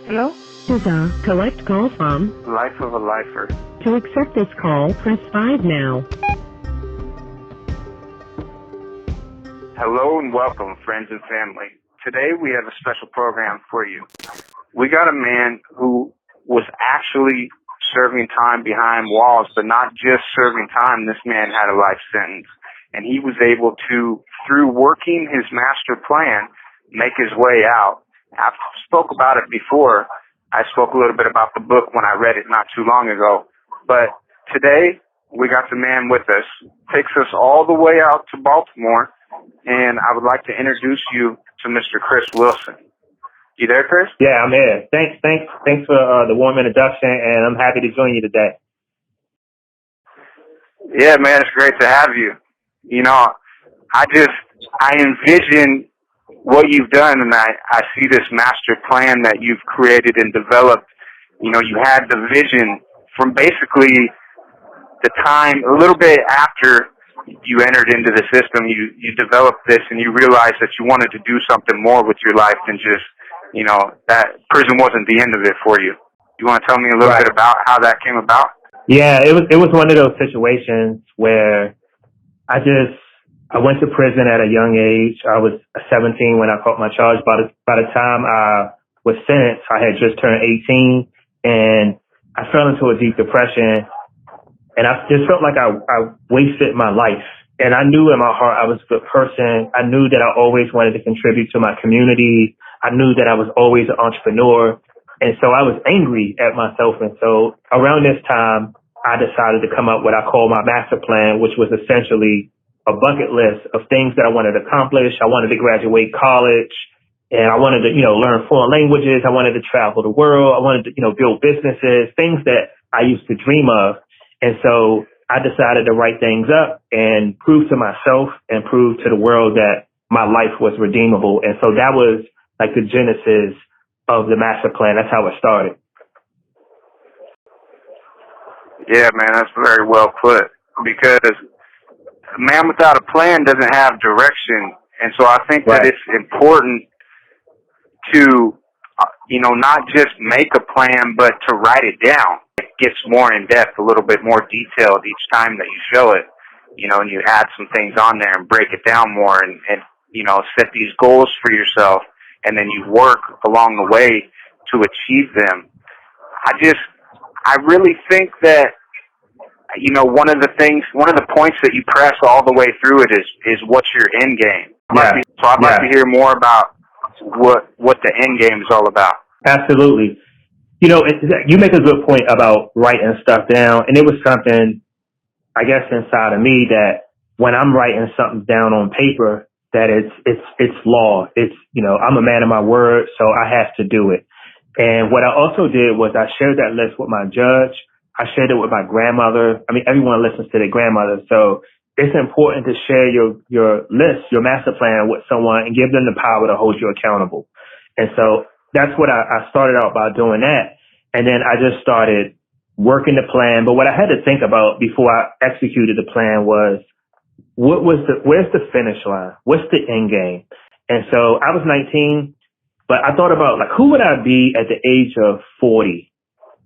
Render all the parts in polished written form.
Hello? Is a collect call from Life of a Lifer. To accept this call, press 5 now. Hello and welcome, friends and family. Today we have a special program for you. We got a man who was actually serving time behind walls, but not just serving time. This man had a life sentence. And he was able to, through working his master plan, make his way out. I spoke about it before. I spoke a little bit about the book when I read it not too long ago. But today, we got the man with us. Takes us all the way out to Baltimore. And I would like to introduce you to Mr. Chris Wilson. You there, Chris? Yeah, I'm here. Thanks for the warm introduction, and I'm happy to join you today. Yeah, man, it's great to have you. You know, I envision what you've done, and I see this master plan that you've created and developed. You know, you had the vision from basically the time, a little bit after you entered into the system, you developed this and you realized that you wanted to do something more with your life than just, you know, that prison wasn't the end of it for you. You want to tell me a little bit about how that came about? Yeah, it was one of those situations where I went to prison at a young age. I was 17 when I caught my charge. By the time I was sentenced, I had just turned 18, and I fell into a deep depression, and I just felt like I wasted my life. And I knew in my heart I was a good person. I knew that I always wanted to contribute to my community. I knew that I was always an entrepreneur. And so I was angry at myself. And so around this time, I decided to come up with what I call my master plan, which was essentially a bucket list of things that I wanted to accomplish. I wanted to graduate college, and I wanted to, learn foreign languages. I wanted to travel the world. I wanted to, build businesses, things that I used to dream of. And so I decided to write things up and prove to myself and prove to the world that my life was redeemable. And so that was like the genesis of the master plan. That's how it started. Yeah, man, that's very well put. Because a man without a plan doesn't have direction. And so I think that it's important to, not just make a plan, but to write it down. It gets more in depth, a little bit more detailed each time that you show it, and you add some things on there and break it down more and set these goals for yourself. And then you work along the way to achieve them. I really think that, one of the points that you press all the way through it is what's your end game. I'd like to hear more about what the end game is all about. Absolutely. You make a good point about writing stuff down, and it was something, I guess, inside of me that when I'm writing something down on paper, that it's law. It's, I'm a man of my word, so I have to do it. And what I also did was I shared that list with my judge. I shared it with my grandmother. I mean, everyone listens to their grandmother. So it's important to share your list, your master plan with someone and give them the power to hold you accountable. And so that's what I started out by doing that. And then I just started working the plan. But what I had to think about before I executed the plan was, where's the finish line? What's the end game? And so I was 19, but I thought about, who would I be at the age of 40?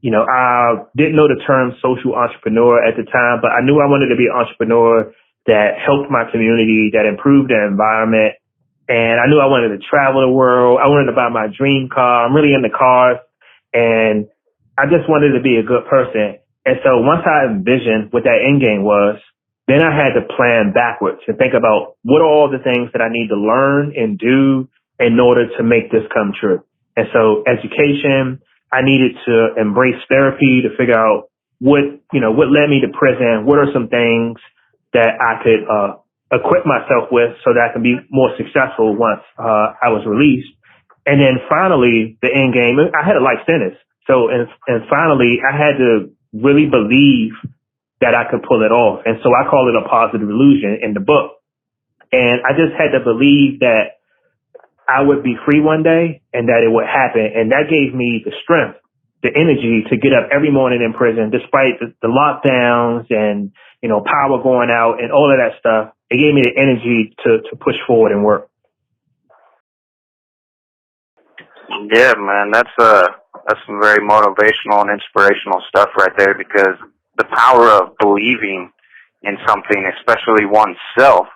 I didn't know the term social entrepreneur at the time, but I knew I wanted to be an entrepreneur that helped my community, that improved the environment. And I knew I wanted to travel the world. I wanted to buy my dream car. I'm really into cars. And I just wanted to be a good person. And so once I envisioned what that end game was, then I had to plan backwards and think about what are all the things that I need to learn and do in order to make this come true. And so education, I needed to embrace therapy to figure out what led me to prison. What are some things that I could equip myself with so that I can be more successful once I was released. And then finally, the end game, I had a life sentence. So, and finally, I had to really believe that I could pull it off. And so I call it a positive illusion in the book. And I just had to believe that I would be free one day and that it would happen. And that gave me the strength, the energy to get up every morning in prison, despite the lockdowns and, power going out and all of that stuff. It gave me the energy to push forward and work. Yeah, man, that's some very motivational and inspirational stuff right there, because the power of believing in something, especially oneself,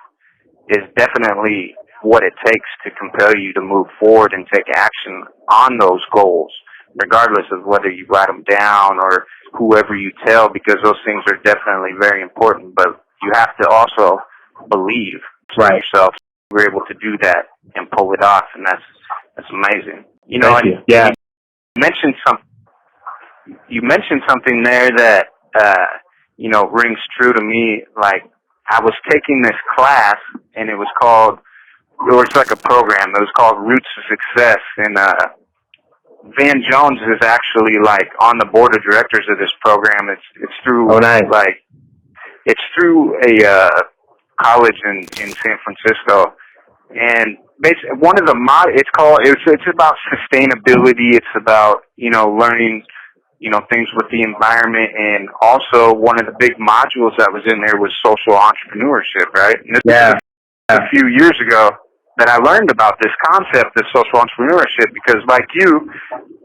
is definitely what it takes to compel you to move forward and take action on those goals, regardless of whether you write them down or whoever you tell, because those things are definitely very important. But you have to also believe in yourself. You're able to do that and pull it off, and that's amazing. You know, Thank you. Yeah. You mentioned something there that rings true to me. Like, I was taking this class, and it was like a program. It was called Roots of Success, and Van Jones is actually like on the board of directors of this program. It's through it's through a college in San Francisco, and basically one of the it's about sustainability. It's about learning things with the environment, and also one of the big modules that was in there was social entrepreneurship, right? And this was a few years ago that I learned about this concept of social entrepreneurship, because like you,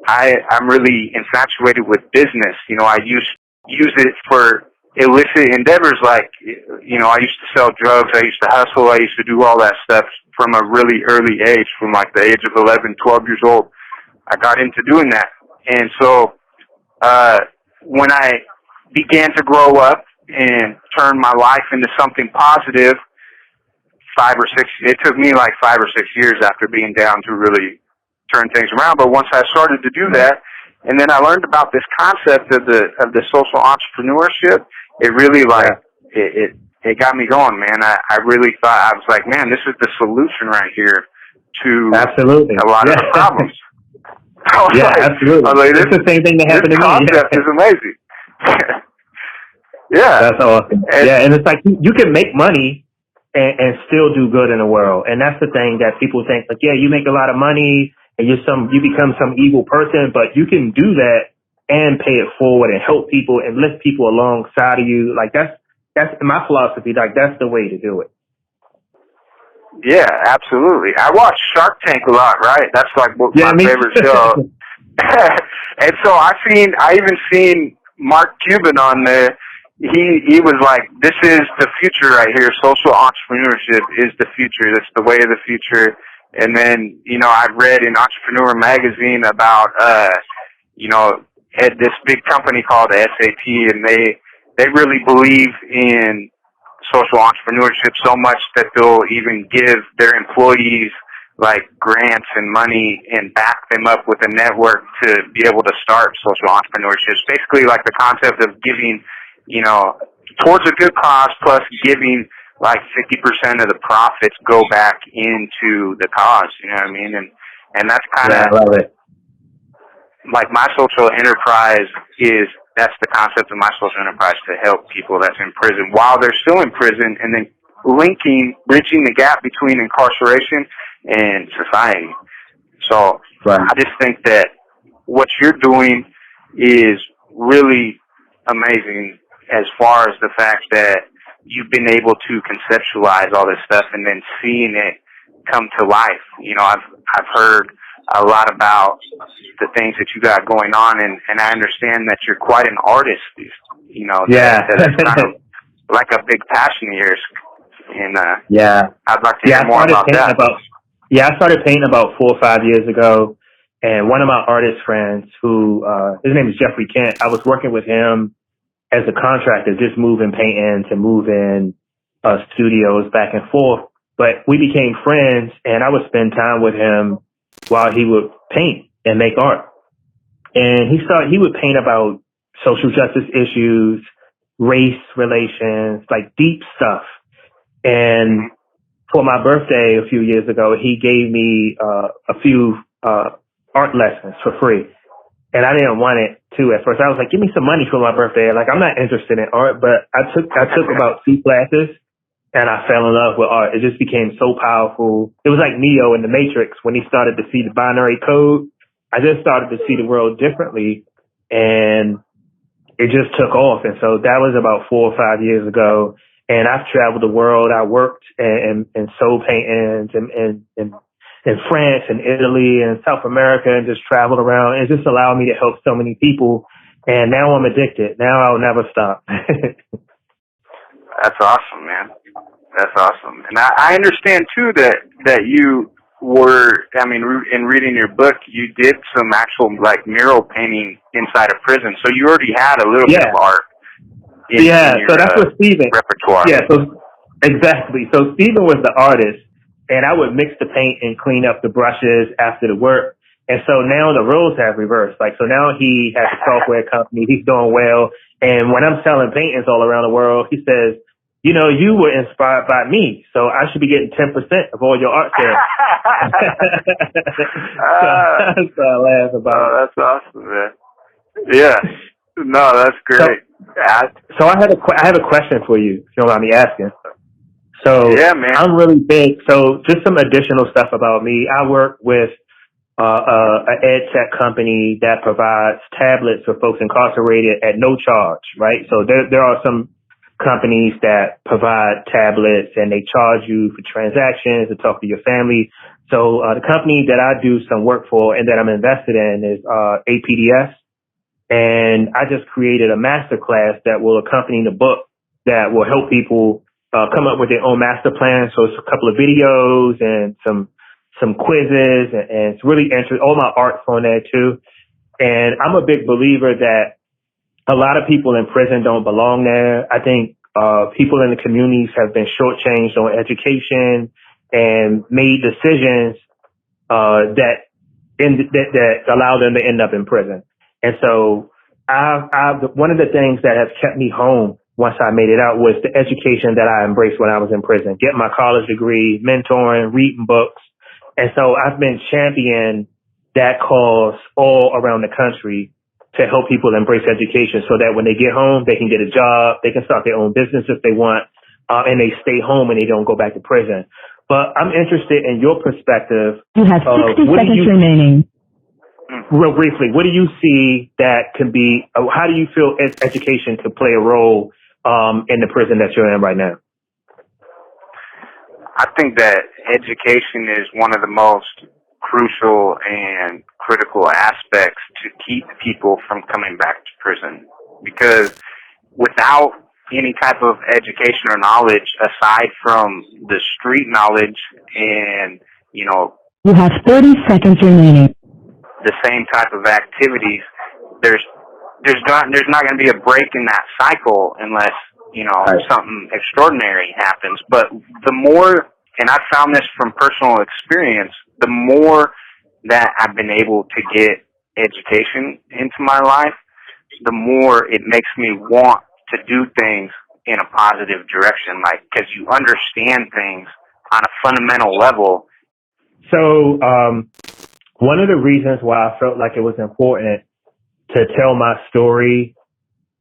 I'm really infatuated with business. I use it for illicit endeavors, like, I used to sell drugs, I used to hustle, I used to do all that stuff from a really early age, from like the age of 11, 12 years old. I got into doing that. And so when I began to grow up and turn my life into something positive, it took me like 5 or 6 years after being down to really turn things around. But once I started to do that, and then I learned about this concept of the social entrepreneurship, it really it got me going, man. I really thought, I was like, man, this is the solution right here to a lot of the problems. Absolutely. It's the same thing that happened to me. This concept is amazing. That's awesome. And it's like you can make money and still do good in the world. And that's the thing that people think, like, you make a lot of money and you become some evil person, but you can do that and pay it forward and help people and lift people alongside of you. Like, that's my philosophy. Like, that's the way to do it. Yeah, absolutely. I watch Shark Tank a lot, right? That's like my favorite show. And so I even seen Mark Cuban on there. He was like, this is the future right here. Social entrepreneurship is the future. That's the way of the future. And then, I read in Entrepreneur magazine about, at this big company called SAP, and they really believe in social entrepreneurship so much that they'll even give their employees like grants and money and back them up with a network to be able to start social entrepreneurship. It's basically like the concept of giving, towards a good cause, plus giving like 50% of the profits go back into the cause. You know what I mean? And that's kind of, I love it. Like, my social enterprise that's the concept of my social enterprise, to help people that's in prison while they're still in prison, and then bridging the gap between incarceration and society. So I just think that what you're doing is really amazing, as far as the fact that you've been able to conceptualize all this stuff and then seeing it come to life. I've heard a lot about the things that you got going on, and I understand that you're quite an artist. That's kind of like a big passion of yours. And I'd like to hear more about that. I started painting about 4 or 5 years ago, and one of my artist friends, who his name is Jeffrey Kent, I was working with him as a contractor, just moving paint in to move in studios back and forth. But we became friends, and I would spend time with him while he would paint and make art. And he would paint about social justice issues, race relations, like deep stuff. And for my birthday a few years ago, he gave me a few art lessons for free. And I didn't want it to at first. I was like, give me some money for my birthday. Like, I'm not interested in art, but I took about 2 classes, and I fell in love with art. It just became so powerful. It was like Neo in the Matrix when he started to see the binary code. I just started to see the world differently, and it just took off. And so that was about 4 or 5 years ago. And I've traveled the world. I worked and sold paintings and in France and Italy and South America and just traveled around. It just allowed me to help so many people. And now I'm addicted. Now I'll never stop. That's awesome, man. That's awesome. And I understand too that you were, I mean, in reading your book, you did some actual like mural painting inside a prison. So you already had a little bit of art in your, so that's what Stephen repertoire. Yeah, so exactly. So Stephen was the artist, and I would mix the paint and clean up the brushes after the work. And so now the roles have reversed. Like, so now he has a software company. He's doing well. And when I'm selling paintings all around the world, he says, you know, you were inspired by me, so I should be getting 10% of all your art sales. so I laugh about it. That's awesome, man. Yeah. No, that's great. So I have a question for you, if you don't mind me asking. So yeah, man. I'm really big. So just some additional stuff about me. I work with an ed tech company that provides tablets for folks incarcerated at no charge, right? So there are some companies that provide tablets and they charge you for transactions to talk to your family. So the company that I do some work for and that I'm invested in is APDS. And I just created a master class that will accompany the book that will help people come up with their own master plan. So it's a couple of videos and some quizzes, and it's really interesting. All my art's on there too. And I'm a big believer that a lot of people in prison don't belong there. I think people in the communities have been shortchanged on education and made decisions that allow them to end up in prison. And so one of the things that has kept me home once I made it out was the education that I embraced when I was in prison, getting my college degree, mentoring, reading books. And so I've been championing that cause all around the country to help people embrace education so that when they get home, they can get a job, they can start their own business if they want, and they stay home and they don't go back to prison. But I'm interested in your perspective. You have 60 seconds remaining. Real briefly, what do you see that can be, how do you feel education could play a role in the prison that you're in right now? I think that education is one of the most crucial and critical aspects to keep people from coming back to prison. Because without any type of education or knowledge aside from the street knowledge and, you know, you have 30 seconds remaining. The same type of activities, there's not going to be a break in that cycle unless, you know, something extraordinary happens. But the more, and I've found this from personal experience, the more that I've been able to get education into my life, the more it makes me want to do things in a positive direction, like, because you understand things on a fundamental level. So, one of the reasons why I felt like it was important to tell my story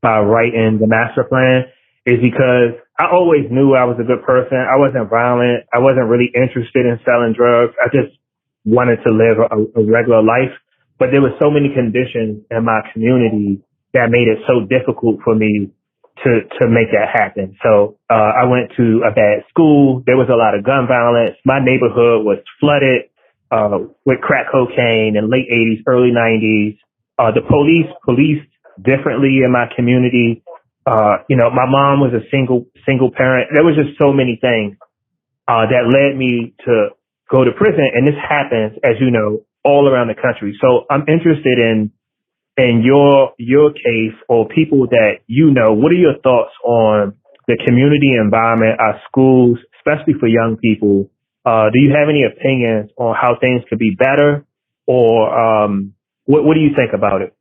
by writing the master plan is because I always knew I was a good person. I wasn't violent. I wasn't really interested in selling drugs. I just wanted to live a regular life. But there were so many conditions in my community that made it so difficult for me to make that happen. So I went to a bad school. There was a lot of gun violence. My neighborhood was flooded with crack cocaine in late 80s, early 90s. The police policed differently in my community. You know, my mom was a single parent. There was just so many things that led me to go to prison. And this happens, as you know, all around the country. So I'm interested in your case or people that you know. What are your thoughts on the community environment, our schools, especially for young people? Do you have any opinions on how things could be better, or what do you think about it?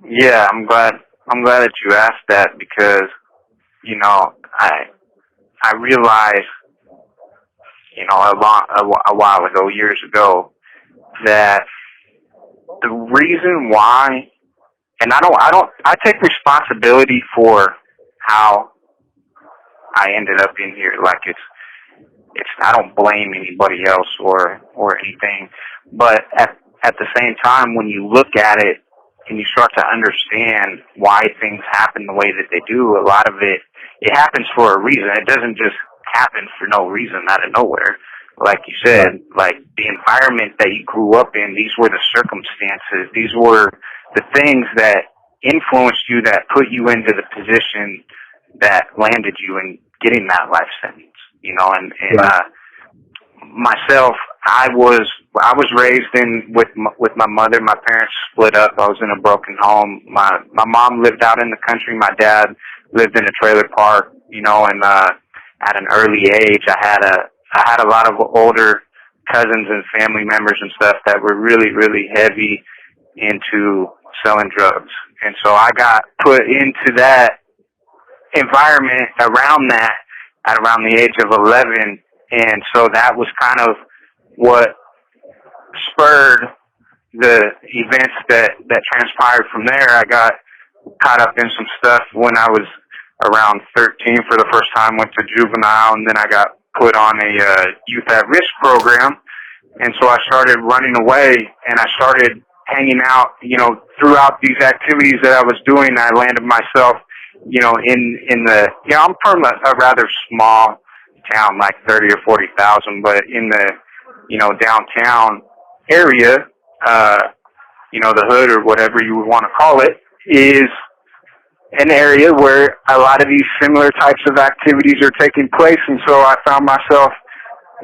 Yeah, I'm glad that you asked that because, you know, I realized, you know, a while ago, years ago, that the reason why, and I take responsibility for how I ended up in here. Like I don't blame anybody else or anything, but at the same time, when you look at it and you start to understand why things happen the way that they do, a lot of it happens for a reason. It doesn't just happen for no reason out of nowhere. like you said, like the environment that you grew up in, these were the circumstances, these were the things that influenced you, that put you into the position that landed you in getting that life sentence, myself, I was raised with my mother. My parents split up. I was in a broken home. My mom lived out in the country. My dad lived in a trailer park, and at an early age, I had a lot of older cousins and family members and stuff that were really, really heavy into selling drugs. And so I got put into that environment around that at around the age of 11. And so that was kind of what spurred the events that transpired from there. I got caught up in some stuff when I was around 13 for the first time, went to juvenile, and then I got put on a youth at risk program. And so I started running away, and I started hanging out, throughout these activities that I was doing. I landed myself, I'm from a rather small town, like 30 or 40,000, but in the, downtown area, the hood or whatever you would want to call it, is an area where a lot of these similar types of activities are taking place. And so I found myself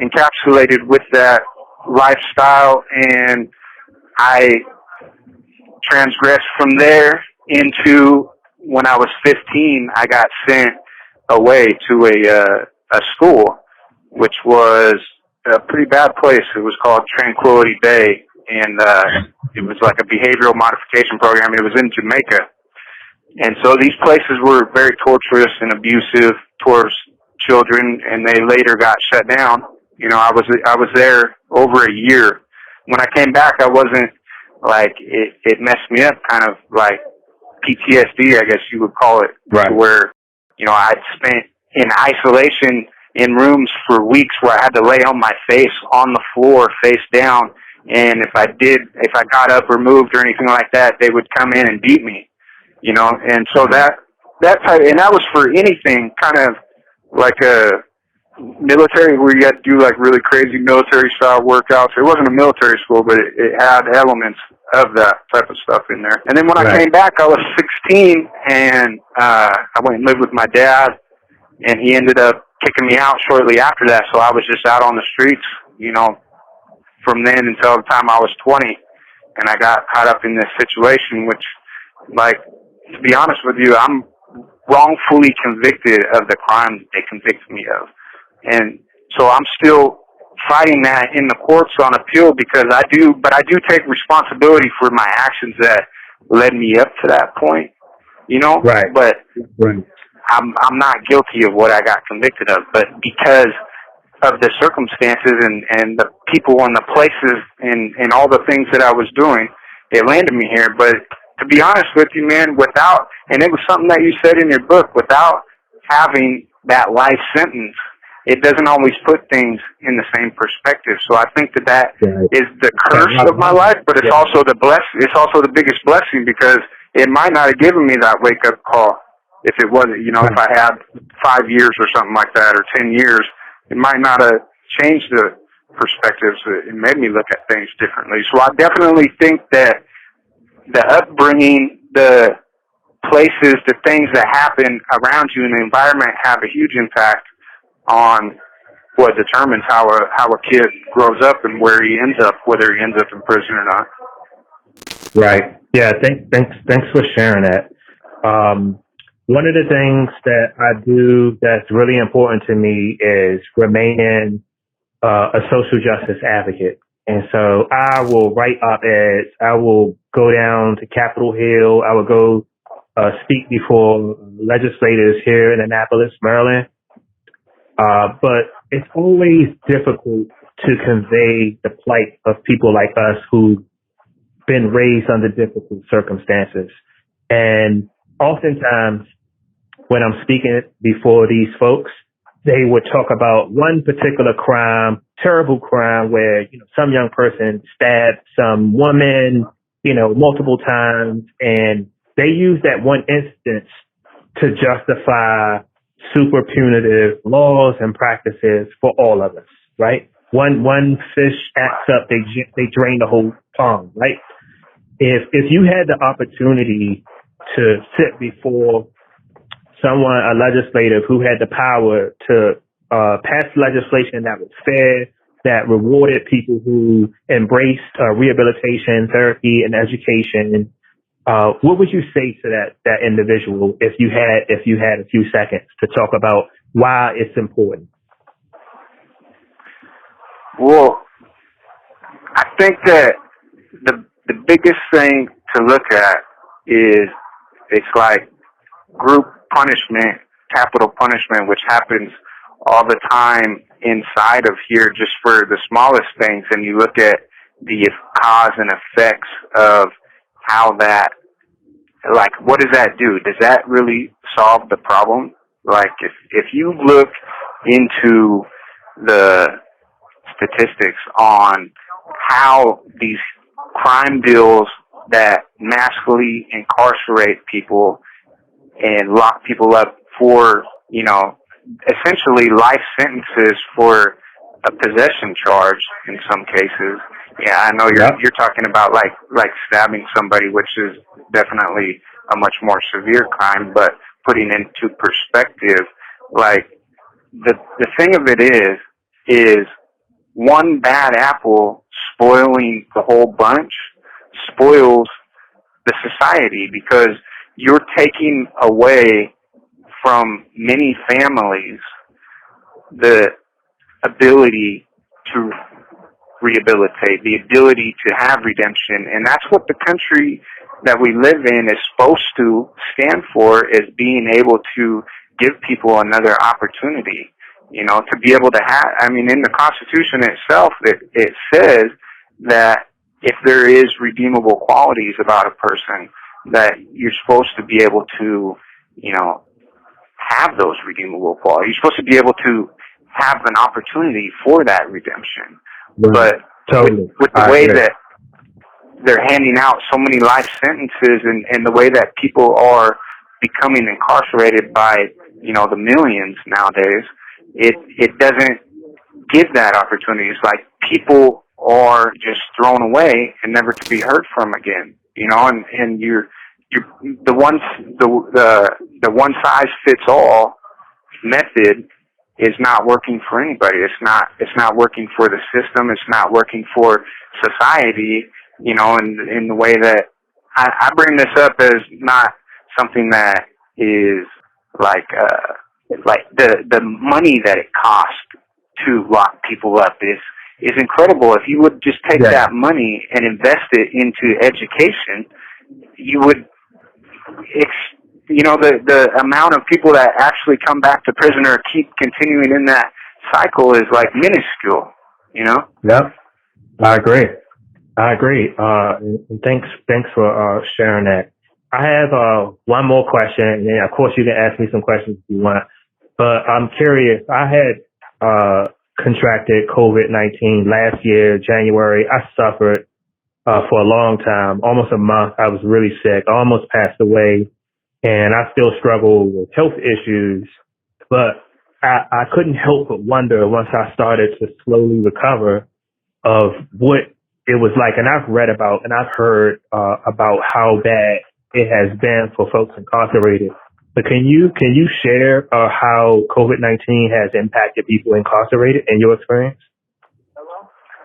encapsulated with that lifestyle, and I transgressed from there into, when I was 15, I got sent away to a school, which was a pretty bad place. It was called Tranquility Bay, and it was like a behavioral modification program. It was in Jamaica. And so these places were very torturous and abusive towards children, and they later got shut down. I was there over a year. When I came back, I wasn't like, it messed me up, kind of like PTSD, I guess you would call it, right, where, I'd spent in isolation in rooms for weeks where I had to lay on my face on the floor, face down. And if I got up or moved or anything like that, they would come in and beat me, and so that type, and that was for anything, kind of like a military, where you had to do like really crazy military style workouts. It wasn't a military school, but it had elements of that type of stuff in there. And then when I came back, I was 16, and I went and lived with my dad, and he ended up kicking me out shortly after that. So I was just out on the streets, from then until the time I was 20, and I got caught up in this situation, which, like, to be honest with you, I'm wrongfully convicted of the crime they convicted me of. And so I'm still fighting that in the courts on appeal, because I do take responsibility for my actions that led me up to that point, Right. But right. I'm not guilty of what I got convicted of, but because of the circumstances and the people and the places and all the things that I was doing, it landed me here. But to be honest with you, man, and it was something that you said in your book, without having that life sentence, it doesn't always put things in the same perspective. So I think that is the curse of my life, but it's also the it's also the biggest blessing, because it might not have given me that wake up call if it wasn't, if I had 5 years or something like that, or 10 years, it might not have changed the perspectives. It made me look at things differently. So I definitely think that the upbringing, the places, the things that happen around you in the environment have a huge impact on what determines how a kid grows up and where he ends up, whether he ends up in prison or not. Right. Yeah. Thanks for sharing that. One of the things that I do that's really important to me is remaining a social justice advocate. And so I will write op-eds. I will go down to Capitol Hill. I will go speak before legislators here in Annapolis, Maryland. But it's always difficult to convey the plight of people like us who've been raised under difficult circumstances. And oftentimes, when I'm speaking before these folks, they would talk about one particular crime, terrible crime, where, some young person stabbed some woman, multiple times, and they use that one instance to justify super punitive laws and practices for all of us, right? one fish acts up, they drain the whole pond, right? If you had the opportunity to sit before someone, a legislative who had the power to pass legislation that was fair, that rewarded people who embraced rehabilitation, therapy, and education, what would you say to that individual if you had a few seconds to talk about why it's important? Well, I think that the biggest thing to look at is it's like group punishment, capital punishment, which happens all the time inside of here just for the smallest things, and you look at the cause and effects of how that, like, what does that do? Does that really solve the problem? Like, if you look into the statistics on how these crime bills that massively incarcerate people and lock people up for, essentially life sentences for a possession charge in some cases. Yeah, I know you're talking about like stabbing somebody, which is definitely a much more severe crime, but putting into perspective, like the thing of it is one bad apple spoiling the whole bunch spoils the society, because you're taking away from many families the ability to rehabilitate, the ability to have redemption. And that's what the country that we live in is supposed to stand for, is being able to give people another opportunity, to be able to have, in the Constitution itself, it says that if there is redeemable qualities about a person, that you're supposed to be able to, have those redeemable qualities. You're supposed to be able to have an opportunity for that redemption. Right. But totally. with the way that they're handing out so many life sentences and the way that people are becoming incarcerated by, the millions nowadays, it doesn't give that opportunity. It's like people are just thrown away and never to be heard from again, and you're the one size fits all method is not working for anybody. It's not working for the system. It's not working for society, in the way that I bring this up as not something that is like the money that it costs to lock people up is incredible. If you would just take that money and invest it into education, you would, the amount of people that actually come back to prison or keep continuing in that cycle is like minuscule, Yep. I agree. And thanks for sharing that. I have one more question, and of course you can ask me some questions if you want. But I'm curious. I had contracted COVID-19 last year, January. I suffered for a long time, almost a month. I was really sick. I almost passed away, and I still struggle with health issues. But I couldn't help but wonder, once I started to slowly recover, of what it was like. And I've read about and I've heard about how bad it has been for folks incarcerated. But can you share how COVID-19 has impacted people incarcerated in your experience?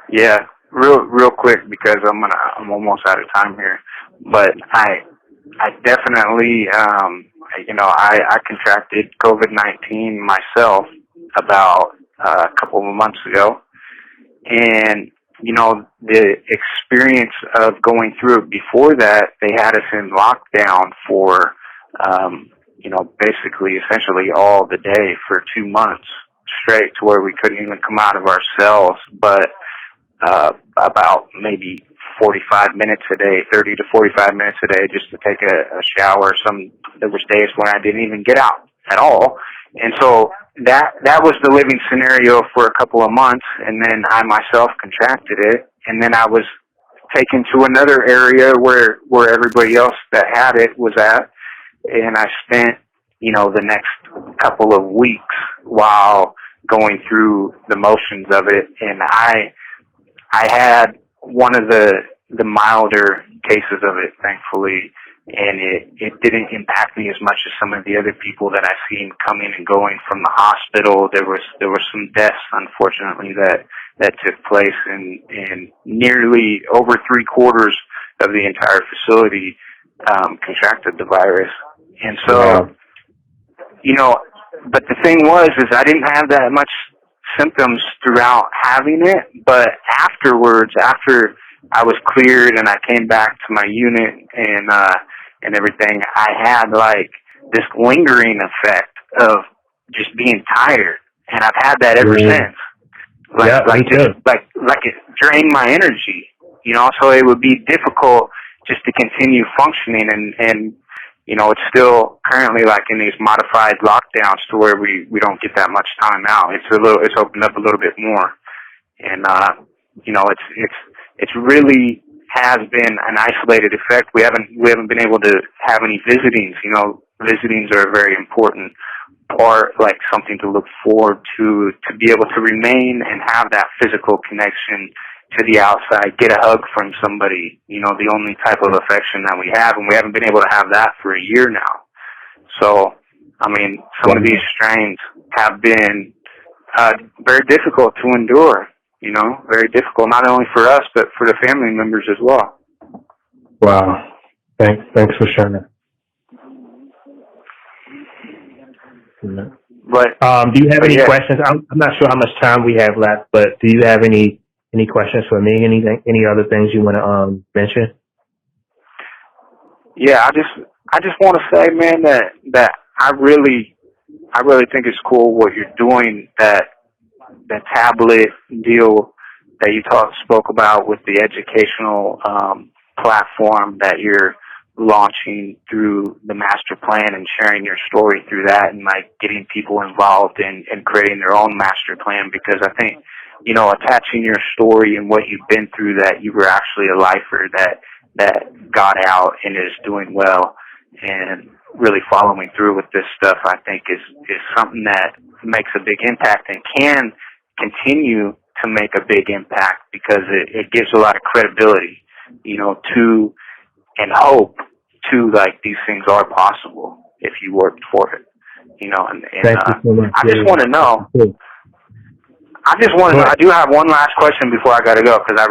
Yeah, real quick, because I'm almost out of time here. But I definitely I contracted COVID-19 myself about a couple of months ago, and the experience of going through it. Before that, they had us in lockdown for basically essentially all the day for 2 months straight, to where we couldn't even come out of our cells, but about maybe 45 minutes a day, 30 to 45 minutes a day, just to take a shower. There was days when I didn't even get out at all. And so that was the living scenario for a couple of months, and then I myself contracted it, and then I was taken to another area where everybody else that had it was at, and I spent, the next couple of weeks while going through the motions of it. And I had one of the milder cases of it, thankfully, and it didn't impact me as much as some of the other people that I've seen coming and going from the hospital. There were some deaths, unfortunately, that took place, and nearly over 3/4 of the entire facility contracted the virus. And so, Wow. you know, but the thing is I didn't have that much symptoms throughout having it, but afterwards, after I was cleared and I came back to my unit and everything, I had like this lingering effect of just being tired, and I've had that ever since. Like it drained my energy, you know, so it would be difficult just to continue functioning, and you know, it's still currently like in these modified lockdowns to where we don't get that much time out. It's opened up a little bit more. And you know, it's really has been an isolated effect. We haven't been able to have any visitings. You know, visitings are a very important part, like something to look forward to be able to remain and have that physical connection to the outside, get a hug from somebody, you know, the only type of affection that we have, and we haven't been able to have that for a year now. So, I mean, some of these strains have been very difficult to endure, you know, very difficult, not only for us, but for the family members as well. Wow. Thanks for sharing that. But do you have any questions? I'm not sure how much time we have left, but do you have any questions for me? Any other things you want to mention? Yeah, I just want to say, man, that I really think it's cool what you're doing. That tablet deal that you spoke about with the educational platform that you're launching through the master plan and sharing your story through that, and like getting people involved in creating their own master plan, because I think, you know, attaching your story and what you've been through, that you were actually a lifer that got out and is doing well and really following through with this stuff, I think is something that makes a big impact and can continue to make a big impact, because it gives a lot of credibility, you know, to and hope to, like, these things are possible if you worked for it, you know. And I just want to know. I do have one last question before I got to go, because they're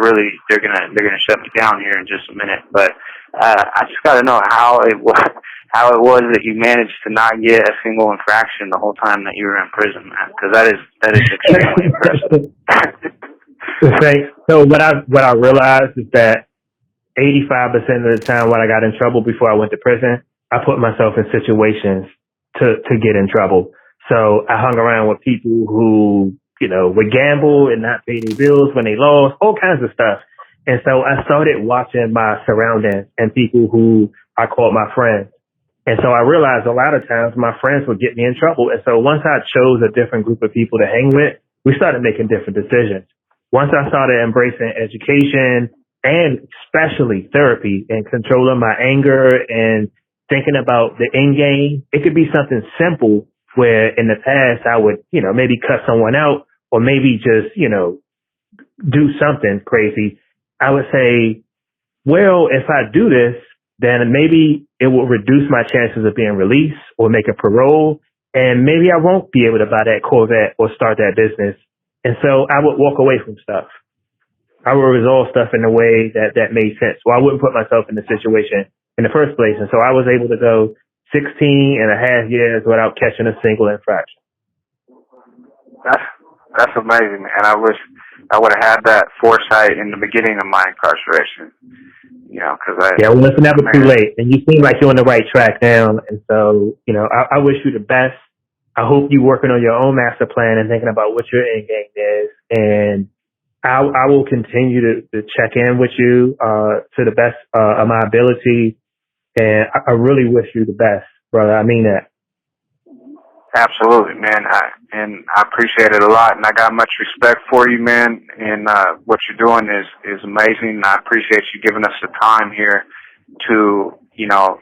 gonna shut me down here in just a minute. But I just got to know how it was that you managed to not get a single infraction the whole time that you were in prison, man. Because that is extremely impressive. Thanks. So what I realized is that 85% of the time when I got in trouble before I went to prison, I put myself in situations to get in trouble. So I hung around with people who, you know, would gamble and not pay their bills when they lost, all kinds of stuff. And so I started watching my surroundings and people who I called my friends. And so I realized a lot of times my friends would get me in trouble. And so once I chose a different group of people to hang with, we started making different decisions. Once I started embracing education and especially therapy and controlling my anger and thinking about the end game, it could be something simple where in the past I would, you know, maybe cut someone out or maybe just, you know, do something crazy. I would say, well, if I do this, then maybe it will reduce my chances of being released or make a parole, and maybe I won't be able to buy that Corvette or start that business. And so I would walk away from stuff. I would resolve stuff in a way that made sense. So I wouldn't put myself in the situation in the first place. And so I was able to go 16 and a half years without catching a single infraction. That's amazing, man. I wish I would have had that foresight in the beginning of my incarceration. You know, well, it's never too late. And you seem like you're on the right track now. And so, you know, I wish you the best. I hope you're working on your own master plan and thinking about what your end game is. And I will continue to check in with you to the best of my ability, and I really wish you the best, brother. I mean that. Absolutely, man. I appreciate it a lot, and I got much respect for you, man. And what you're doing is amazing. I appreciate you giving us the time here to, you know,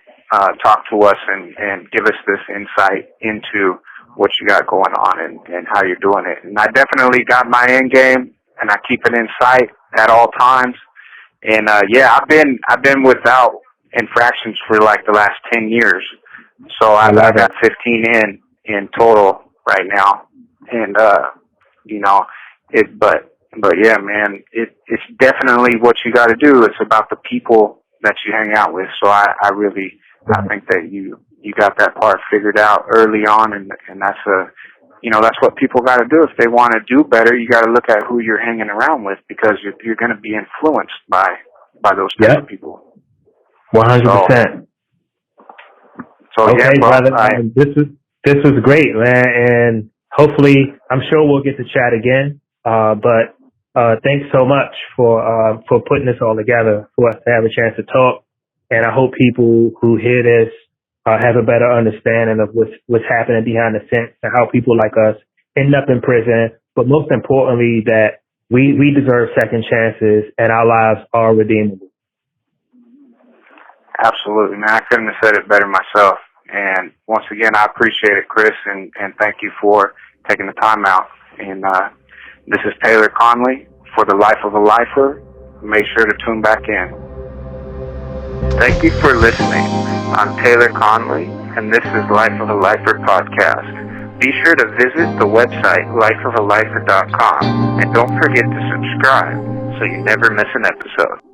talk to us and give us this insight into what you got going on and how you're doing it. And I definitely got my end game, and I keep it in sight at all times. And yeah, I've been without infractions for like the last 10 years. So I got 15 in total right now. And you know, but yeah, man, it's definitely what you got to do. It's about the people that you hang out with. So I think that you got that part figured out early on, and that's that's what people got to do. If they want to do better, you got to look at who you're hanging around with, because you're going to be influenced by those types of people. 100%. So okay, yeah, brother. This was great, man, and hopefully, I'm sure we'll get to chat again. But thanks so much for putting this all together for us to have a chance to talk. And I hope people who hear this have a better understanding of what's happening behind the scenes and how people like us end up in prison. But most importantly, that we deserve second chances and our lives are redeemable. Absolutely, man. I couldn't have said it better myself. And once again, I appreciate it, Chris, and thank you for taking the time out. And this is Taylor Conley for The Life of a Lifer. Make sure to tune back in. Thank you for listening. I'm Taylor Conley, and this is Life of a Lifer podcast. Be sure to visit the website, lifeofalifer.com, and don't forget to subscribe so you never miss an episode.